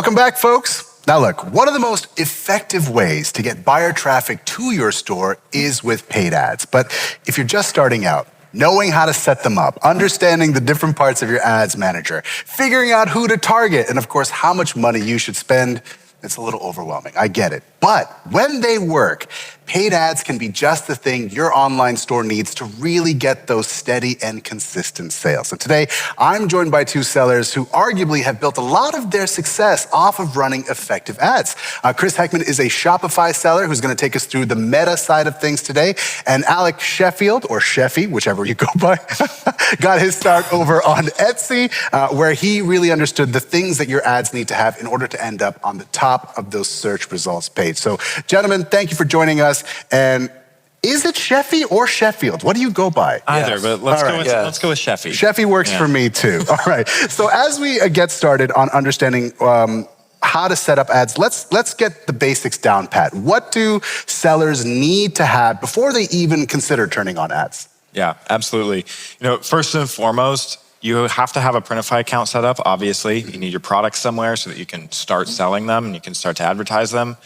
Welcome back, folks. Now look, one of the most effective ways to get buyer traffic to your store is with paid ads. But if you're just starting out, knowing how to set them up, understanding the different parts of your ads manager, figuring out who to target, and of course, how much money you should spend, it's a little overwhelming. I get it. But when they work, paid ads can be just the thing your online store needs to really get those steady and consistent sales. And today, I'm joined by two sellers who arguably have built a lot of their success off of running effective ads. Chris Heckman is a Shopify seller who's going to take us through the meta side of things today. And Alek Sheffield, or Sheffy, whichever you go by, got his start over on Etsy, where he really understood the things that your ads need to have in order to end up on the top of those search results page. So, gentlemen, thank you for joining us. And is it Sheffy or Sheffield? What do you go by? Either, but let's go with Sheffy. Sheffy works for me too. All right. So as we get started on understanding how to set up ads, let's get the basics down pat. What do sellers need to have before they even consider turning on ads? Yeah, absolutely. First and foremost, you have to have a Printify account set up, obviously. You need your products somewhere so that you can start selling them and you can start to advertise them.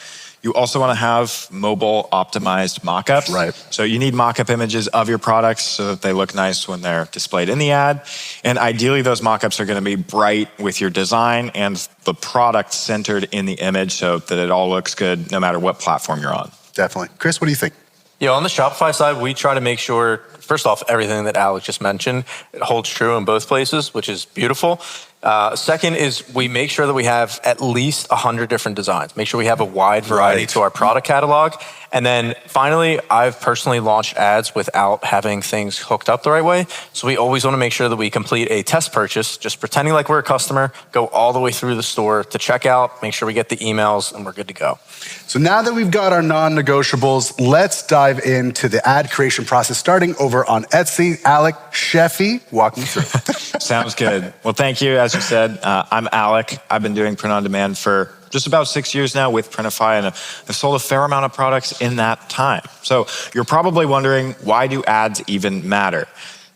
You also want to have mobile optimized mockups. Right. So you need mockup images of your products so that they look nice when they're displayed in the ad. And ideally, those mockups are going to be bright with your design and the product centered in the image so that it all looks good no matter what platform you're on. Definitely. Chris, what do you think? On the Shopify side, we try to make sure, first off, everything that Alek just mentioned, it holds true in both places, which is beautiful. Second is we make sure that we have at least 100 different designs. Make sure we have a wide variety to our product catalog. And then finally, I've personally launched ads without having things hooked up the right way. So we always want to make sure that we complete a test purchase, just pretending like we're a customer, go all the way through the store to checkout, make sure we get the emails, and we're good to go. So now that we've got our non-negotiables, let's dive into the ad creation process, starting over on Etsy. Alek Sheffy, walk me through. Sounds good. Well, thank you. As you said, I'm Alek. I've been doing print on demand for just about 6 years now with Printify, and I've sold a fair amount of products in that time. So you're probably wondering, why do ads even matter?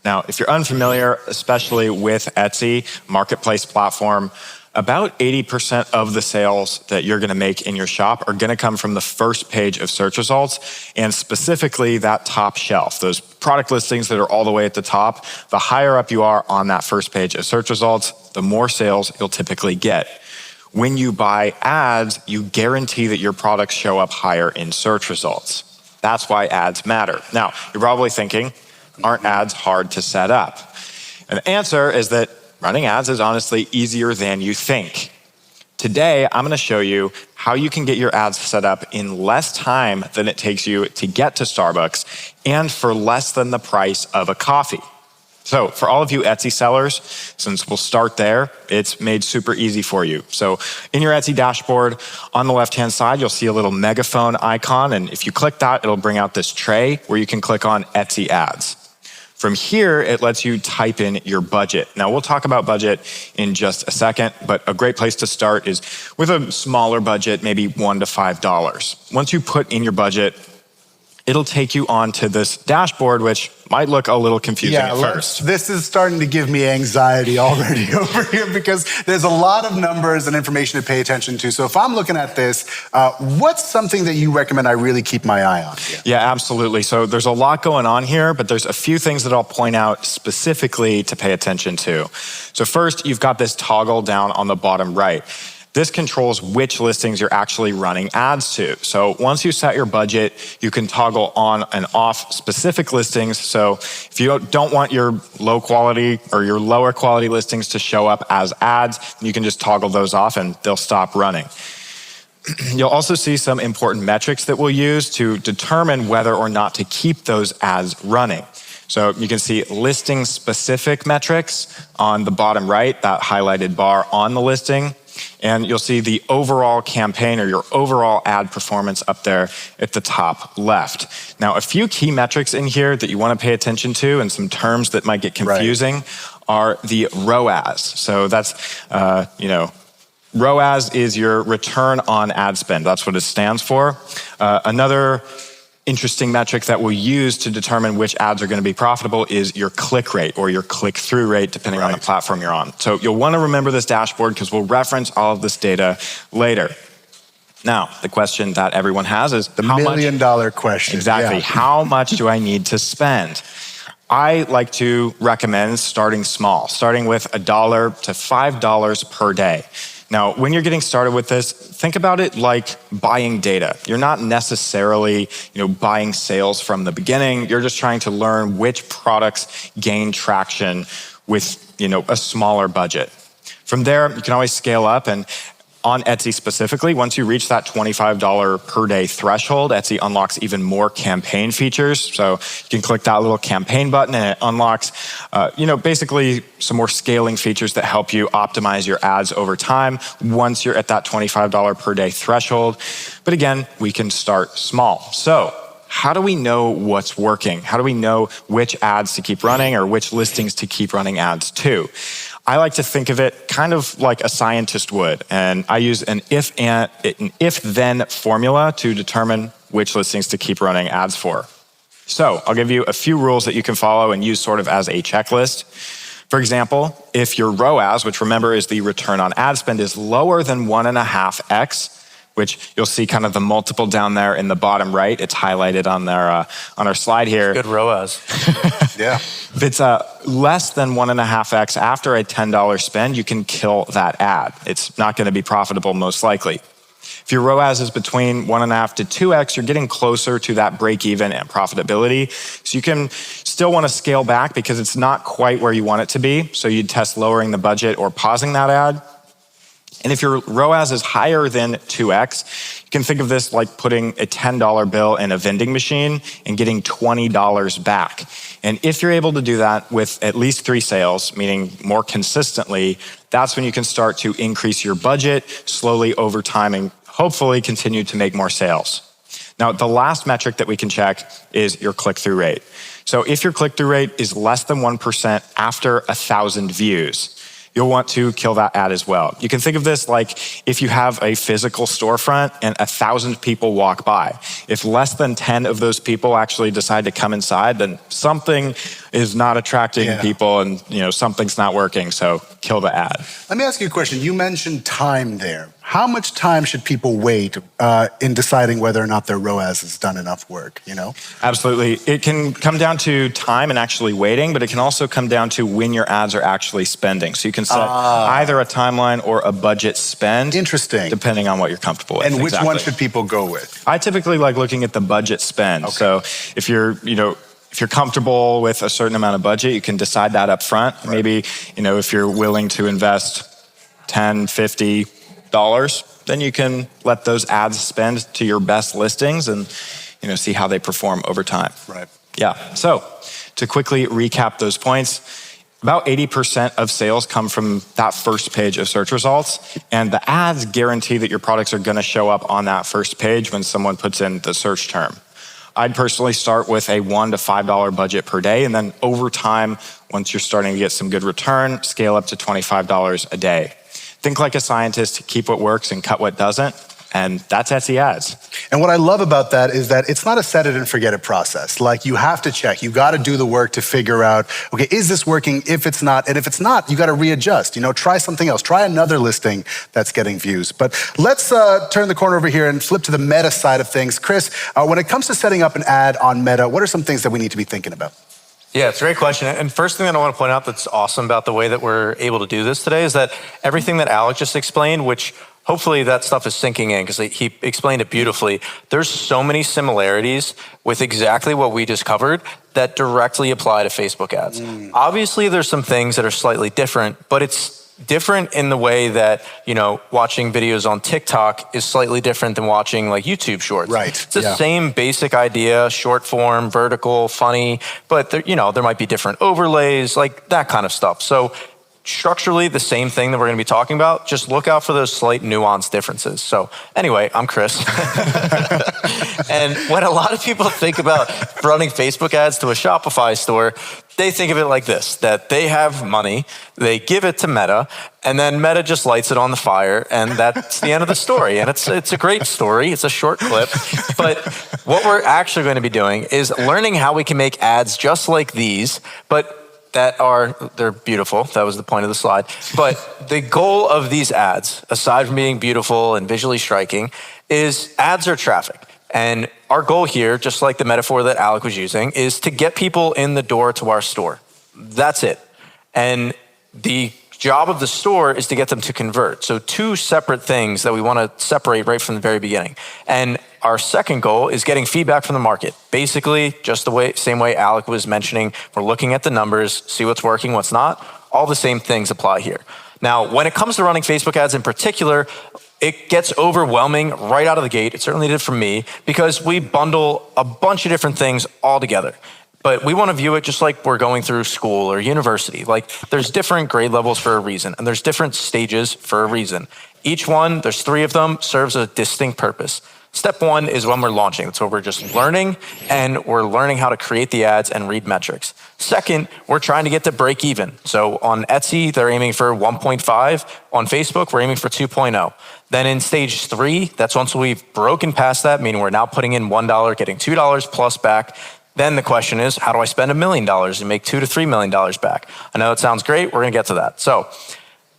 Now, if you're unfamiliar, especially with Etsy, marketplace platform, about 80% of the sales that you're going to make in your shop are going to come from the first page of search results, and specifically that top shelf, those product listings that are all the way at the top. The higher up you are on that first page of search results, the more sales you'll typically get. When you buy ads, you guarantee that your products show up higher in search results. That's why ads matter. Now, you're probably thinking, aren't ads hard to set up? And the answer is that running ads is honestly easier than you think. Today, I'm going to show you how you can get your ads set up in less time than it takes you to get to Starbucks and for less than the price of a coffee. So for all of you Etsy sellers, since we'll start there, it's made super easy for you. So in your Etsy dashboard, on the left-hand side, you'll see a little megaphone icon. And if you click that, it'll bring out this tray where you can click on Etsy ads. From here, it lets you type in your budget. Now, we'll talk about budget in just a second, but a great place to start is with a smaller budget, maybe $1 to $5. Once you put in your budget, it'll take you onto this dashboard, which might look a little confusing at first. This is starting to give me anxiety already over here because there's a lot of numbers and information to pay attention to. So if I'm looking at this, what's something that you recommend I really keep my eye on? Yeah, absolutely. So there's a lot going on here, but there's a few things that I'll point out specifically to pay attention to. So first, you've got this toggle down on the bottom right. This controls which listings you're actually running ads to. So once you set your budget, you can toggle on and off specific listings. So if you don't want your low quality or your lower quality listings to show up as ads, you can just toggle those off and they'll stop running. You'll also see some important metrics that we'll use to determine whether or not to keep those ads running. So you can see listing specific metrics on the bottom right, that highlighted bar on the listing. And you'll see the overall campaign or your overall ad performance up there at the top left. Now, a few key metrics in here that you want to pay attention to and some terms that might get confusing are the ROAS. So that's, ROAS is your return on ad spend. That's what it stands for. Another interesting metric that we'll use to determine which ads are going to be profitable is your click rate or your click-through rate, depending on the platform you're on. So you'll want to remember this dashboard because we'll reference all of this data later. Now, the question that everyone has is the million-dollar question. Exactly. Yeah. How much do I need to spend? I like to recommend starting small, starting with $1 to $5 per day. Now, when you're getting started with this, think about it like buying data. You're not necessarily, buying sales from the beginning. You're just trying to learn which products gain traction with, a smaller budget. From there, you can always scale up, and on Etsy specifically, once you reach that $25 per day threshold, Etsy unlocks even more campaign features. So you can click that little campaign button and it unlocks, basically some more scaling features that help you optimize your ads over time once you're at that $25 per day threshold. But again, we can start small. So how do we know what's working? How do we know which ads to keep running or which listings to keep running ads to? I like to think of it kind of like a scientist would, and I use an if-then formula to determine which listings to keep running ads for. So I'll give you a few rules that you can follow and use sort of as a checklist. For example, if your ROAS, which remember is the return on ad spend, is lower than 1.5x, which you'll see kind of the multiple down there in the bottom right. It's highlighted on our slide here. Good ROAS. Yeah. If it's less than 1.5x after a $10 spend, you can kill that ad. It's not going to be profitable most likely. If your ROAS is between 1.5 to 2x, you're getting closer to that break even and profitability. So you can still want to scale back because it's not quite where you want it to be. So you'd test lowering the budget or pausing that ad. And if your ROAS is higher than 2x, you can think of this like putting a $10 bill in a vending machine and getting $20 back. And if you're able to do that with at least 3 sales, meaning more consistently, that's when you can start to increase your budget slowly over time and hopefully continue to make more sales. Now, the last metric that we can check is your click-through rate. So if your click-through rate is less than 1% after 1,000 views, you'll want to kill that ad as well. You can think of this like if you have a physical storefront and 1,000 people walk by. If less than 10 of those people actually decide to come inside, then something is not attracting people and something's not working, so kill the ad. Let me ask you a question. You mentioned time there. How much time should people wait in deciding whether or not their ROAS has done enough work, Absolutely. It can come down to time and actually waiting, but it can also come down to when your ads are actually spending. So you can set either a timeline or a budget spend. Interesting. Depending on what you're comfortable with. And which one should people go with? I typically like looking at the budget spend. Okay. So if you're comfortable with a certain amount of budget, you can decide that up front. Right. Maybe, if you're willing to invest $10, $50, then you can let those ads spend to your best listings and see how they perform over time. Right. Yeah. So to quickly recap those points, about 80% of sales come from that first page of search results, and the ads guarantee that your products are going to show up on that first page when someone puts in the search term. I'd personally start with a $1 to $5 budget per day, and then over time, once you're starting to get some good return, scale up to $25 a day. Think like a scientist, keep what works and cut what doesn't, and that's Etsy ads. And what I love about that is that it's not a set it and forget it process. Like you have to check, you got to do the work to figure out, okay, is this working? If it's not, and if it's not, you got to readjust, try something else, try another listing that's getting views. But let's turn the corner over here and flip to the Meta side of things. Chris, when it comes to setting up an ad on Meta, what are some things that we need to be thinking about? Yeah, it's a great question. And first thing that I want to point out that's awesome about the way that we're able to do this today is that everything that Alek just explained, which hopefully that stuff is sinking in because he explained it beautifully. There's so many similarities with exactly what we just covered that directly apply to Facebook ads. Obviously, there's some things that are slightly different, but it's different in the way that, watching videos on TikTok is slightly different than watching like YouTube shorts. Right. It's the same basic idea, short form, vertical, funny, but there might be different overlays, like that kind of stuff. So structurally the same thing that we're going to be talking about. Just look out for those slight nuance differences. So anyway, I'm Chris. And when a lot of people think about running Facebook ads to a Shopify store, they think of it like this, that they have money, they give it to Meta, and then Meta just lights it on the fire, and that's the end of the story. And it's a great story. It's a short clip. But what we're actually going to be doing is learning how we can make ads just like these, but they're beautiful. That was the point of the slide. But the goal of these ads, aside from being beautiful and visually striking, is ads are traffic. And our goal here, just like the metaphor that Alek was using, is to get people in the door to our store. That's it. And the job of the store is to get them to convert. So two separate things that we want to separate right from the very beginning. And our second goal is getting feedback from the market. Basically, just same way Alek was mentioning, we're looking at the numbers, see what's working, what's not. All the same things apply here. Now, when it comes to running Facebook ads in particular, it gets overwhelming right out of the gate. It certainly did for me, because we bundle a bunch of different things all together. But we want to view it just like we're going through school or university. Like, there's different grade levels for a reason, and there's different stages for a reason. Each one, there's 3 of them, serves a distinct purpose. Step 1 is when we're launching. That's where we're just learning, and we're learning how to create the ads and read metrics. Second, we're trying to get to break even. So on Etsy, they're aiming for 1.5. On Facebook, we're aiming for 2.0. Then in stage 3, that's once we've broken past that, meaning we're now putting in $1, getting $2 plus back. Then the question is, how do I spend $1 million and make $2 to $3 million back? I know it sounds great. We're going to get to that. So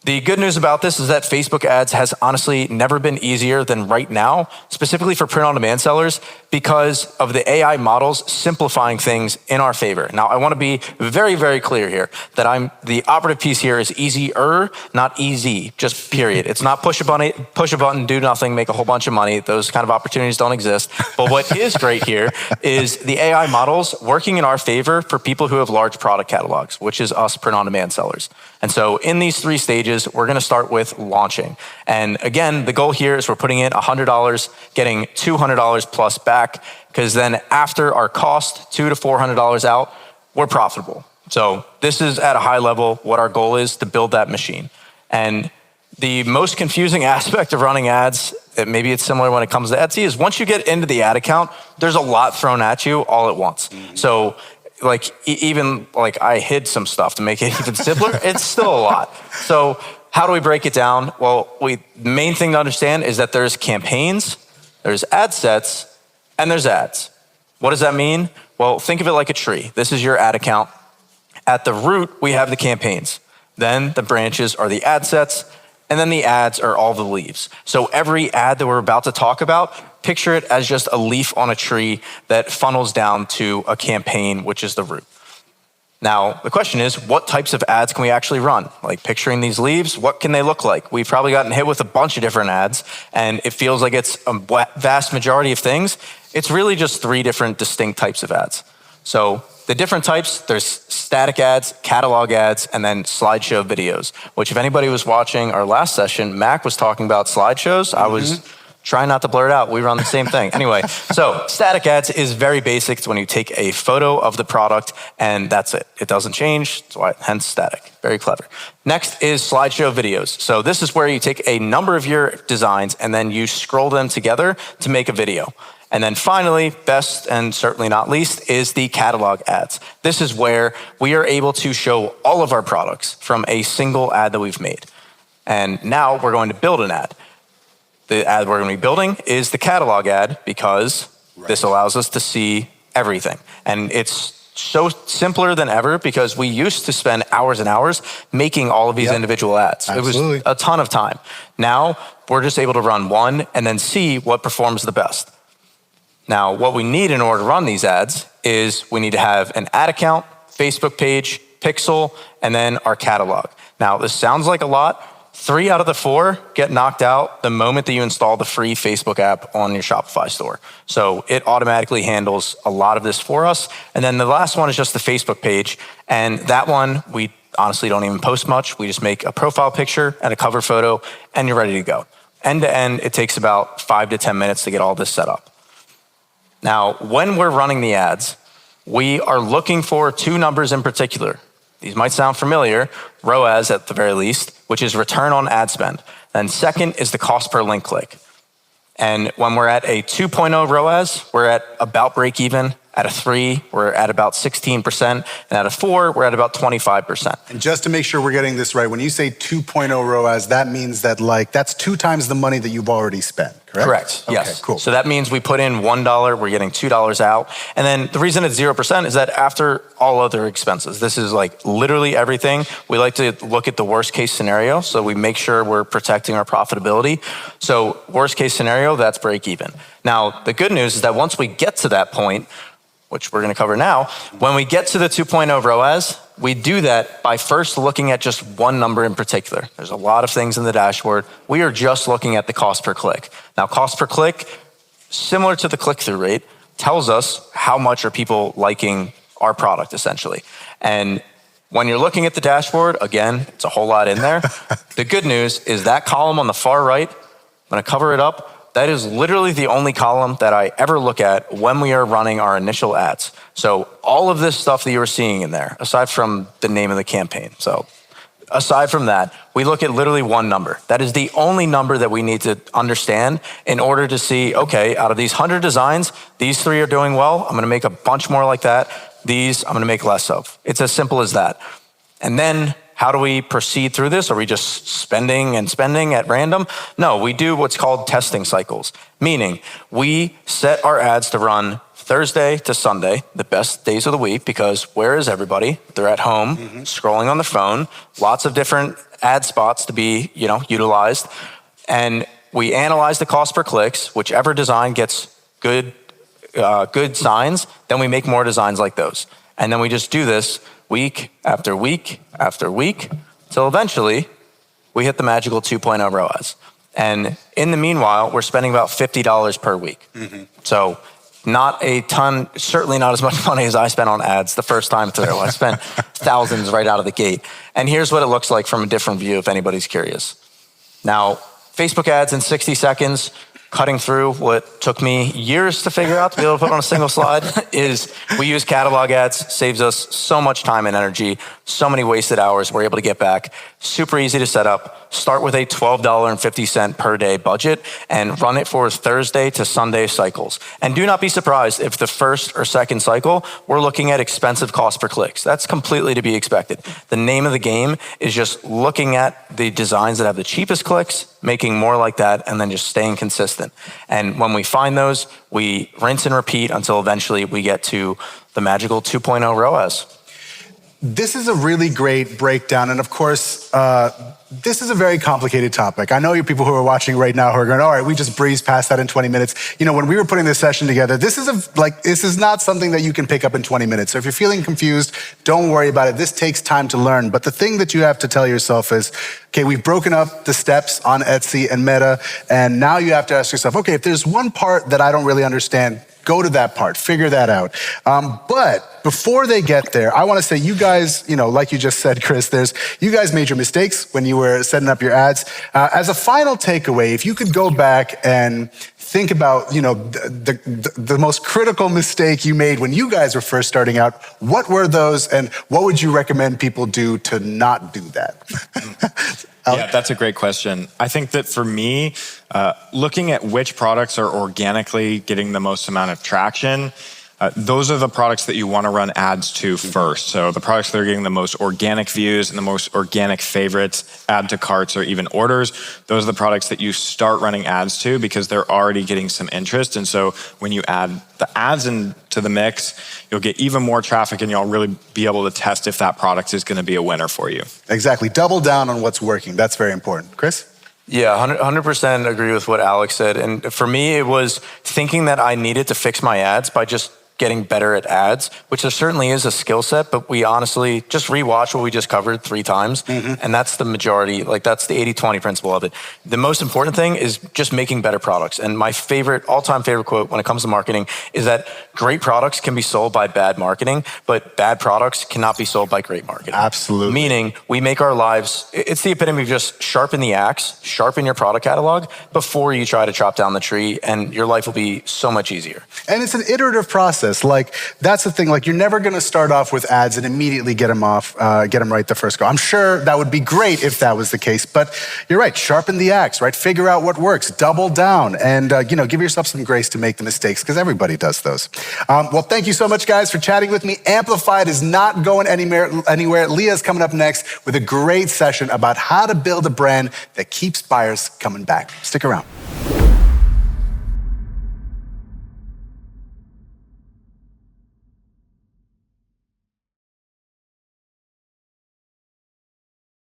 the good news about this is that Facebook ads has honestly never been easier than right now, specifically for print-on-demand sellers, because of the AI models simplifying things in our favor. Now, I want to be very, very clear here that the operative piece here is easier, not easy, just period. It's not push a button, do nothing, make a whole bunch of money. Those kind of opportunities don't exist. But what is great here is the AI models working in our favor for people who have large product catalogs, which is us print-on-demand sellers. And so in these 3 stages, we're going to start with launching. And again, the goal here is we're putting in $100, getting $200 plus back, because then after our cost, $200 to $400 out, we're profitable. So this is at a high level what our goal is, to build that machine. And the most confusing aspect of running ads, maybe it's similar when it comes to Etsy, is once you get into the ad account, there's a lot thrown at you all at once. Mm-hmm. So even I hid some stuff to make it even simpler. It's still a lot. So how do we break it down? Well, the main thing to understand is that there's campaigns, there's ad sets, and there's ads. What does that mean? Well, think of it like a tree. This is your ad account. At the root, we have the campaigns. Then the branches are the ad sets, and then the ads are all the leaves. So every ad that we're about to talk about, picture it as just a leaf on a tree that funnels down to a campaign, which is the root. Now, the question is, what types of ads can we actually run? Like, picturing these leaves, what can they look like? We've probably gotten hit with a bunch of different ads, and it feels like it's a vast majority of things. It's really just 3 different distinct types of ads. So the different types, there's static ads, catalog ads, and then slideshow videos, which if anybody was watching our last session, Mac was talking about slideshows. I was trying not to blur it out. We run the same thing. Anyway, so static ads is very basic. It's when you take a photo of the product and that's it. It doesn't change. That's why, hence static. Very clever. Next is slideshow videos. So this is where you take a number of your designs and then you scroll them together to make a video. And then finally, best and certainly not least, is the catalog ads. This is where we are able to show all of our products from a single ad that we've made. And now we're going to build an ad. The ad we're going to be building is the catalog ad, because this allows us to see everything. And it's so simpler than ever, because we used to spend hours and hours making all of these individual ads. Absolutely. It was a ton of time. Now we're just able to run one and then see what performs the best. Now, what we need in order to run these ads is we need to have an ad account, Facebook page, pixel, and then our catalog. Now, this sounds like a lot. 3 out of the 4 get knocked out the moment that you install the free Facebook app on your Shopify store. So it automatically handles a lot of this for us. And then the last one is just the Facebook page. And that one, we honestly don't even post much. We just make a profile picture and a cover photo, and you're ready to go. End to end, it takes about 5 to 10 minutes to get all this set up. Now, when we're running the ads, we are looking for 2 numbers in particular. These might sound familiar. ROAS at the very least, which is return on ad spend. Then second is the cost per link click. And when we're at a 2.0 ROAS, we're at about break even. At a 3, we're at about 16%. And at a 4, we're at about 25%. And just to make sure we're getting this right, when you say 2.0 ROAS, that means that that's 2 times the money that you've already spent, correct? Correct, yes. Okay, cool. So that means we put in $1, we're getting $2 out. And then the reason it's 0% is that after all other expenses, this is like literally everything. We like to look at the worst case scenario, so we make sure we're protecting our profitability. So worst case scenario, that's break even. Now, the good news is that once we get to that point, which we're going to cover now, when we get to the 2.0 ROAS, we do that by first looking at just one number in particular. There's a lot of things in the dashboard. We are just looking at the cost per click. Now, cost per click, similar to the click-through rate, tells us how much are people liking our product, essentially. And when you're looking at the dashboard, again, it's a whole lot in there. The good news is that column on the far right, I'm going to cover it up. That is literally the only column that I ever look at when we are running our initial ads. So all of this stuff that you were seeing in there, aside from the name of the campaign. So aside from that, we look at literally one number. That is the only number that we need to understand in order to see, okay, out of these 100 designs, these 3 are doing well. I'm going to make a bunch more like that. These I'm going to make less of. It's as simple as that. And then how do we proceed through this? Are we just spending and spending at random? No, we do what's called testing cycles, meaning we set our ads to run Thursday to Sunday, the best days of the week, because where is everybody? They're at home, scrolling on their phone, lots of different ad spots to be, utilized. And we analyze the cost per clicks, whichever design gets good signs, then we make more designs like those. And then we just do this week after week after week, till eventually we hit the magical 2.0 ROAS. And in the meanwhile, we're spending about $50 per week. So not a ton, certainly not as much money as I spent on ads the first time through. I spent thousands right out of the gate. And here's what it looks like from a different view if anybody's curious. Now, Facebook ads in 60 seconds, cutting through what took me years to figure out to be able to put on a single slide, is we use catalog ads, saves us so much time and energy, so many wasted hours we're able to get back. Super easy to set up. Start with a $12.50 per day budget and run it for Thursday to Sunday cycles. And do not be surprised if the first or second cycle, we're looking at expensive cost per clicks. That's completely to be expected. The name of the game is just looking at the designs that have the cheapest clicks, making more like that, and then just staying consistent. And when we find those, we rinse and repeat until eventually we get to the magical 2.0 ROAS. This is a really great breakdown. And of course, this is a very complicated topic. I know you people who are watching right now who are going, all right, we just breezed past that in 20 minutes. When we were putting this session together, this is not something that you can pick up in 20 minutes. So if you're feeling confused, don't worry about it. This takes time to learn. But the thing that you have to tell yourself is, okay, we've broken up the steps on Etsy and Meta. And now you have to ask yourself, okay, if there's one part that I don't really understand, go to that part, figure that out. But before they get there, I want to say you guys, like you just said, Chris, you guys made your mistakes when you were setting up your ads. As a final takeaway, if you could go back and think about, the most critical mistake you made when you guys were first starting out, what were those and what would you recommend people do to not do that? Yeah, that's a great question. I think that for me, looking at which products are organically getting the most amount of traction, those are the products that you want to run ads to first. So the products that are getting the most organic views and the most organic favorites, add to carts or even orders, those are the products that you start running ads to because they're already getting some interest. And so when you add the ads into the mix, you'll get even more traffic and you'll really be able to test if that product is going to be a winner for you. Exactly. Double down on what's working. That's very important. Chris? Yeah, 100% agree with what Alex said. And for me, it was thinking that I needed to fix my ads by just getting better at ads, which there certainly is a skill set, but we honestly just rewatch what we just covered 3 times. And that's the majority, that's the 80-20 principle of it. The most important thing is just making better products. And my all-time favorite quote when it comes to marketing is that great products can be sold by bad marketing, but bad products cannot be sold by great marketing. Absolutely. Meaning we make our lives, it's the epitome of just sharpen the axe, sharpen your product catalog before you try to chop down the tree, and your life will be so much easier. And it's an iterative process. process. Like, that's the thing. Like, you're never going to start off with ads and immediately get them right the first go. I'm sure that would be great if that was the case, but you're right. Sharpen the axe, right? Figure out what works, double down, and give yourself some grace to make the mistakes, because everybody does those. Well, thank you so much, guys, for chatting with me. Amplified is not going anywhere. Leah's coming up next with a great session about how to build a brand that keeps buyers coming back. Stick around.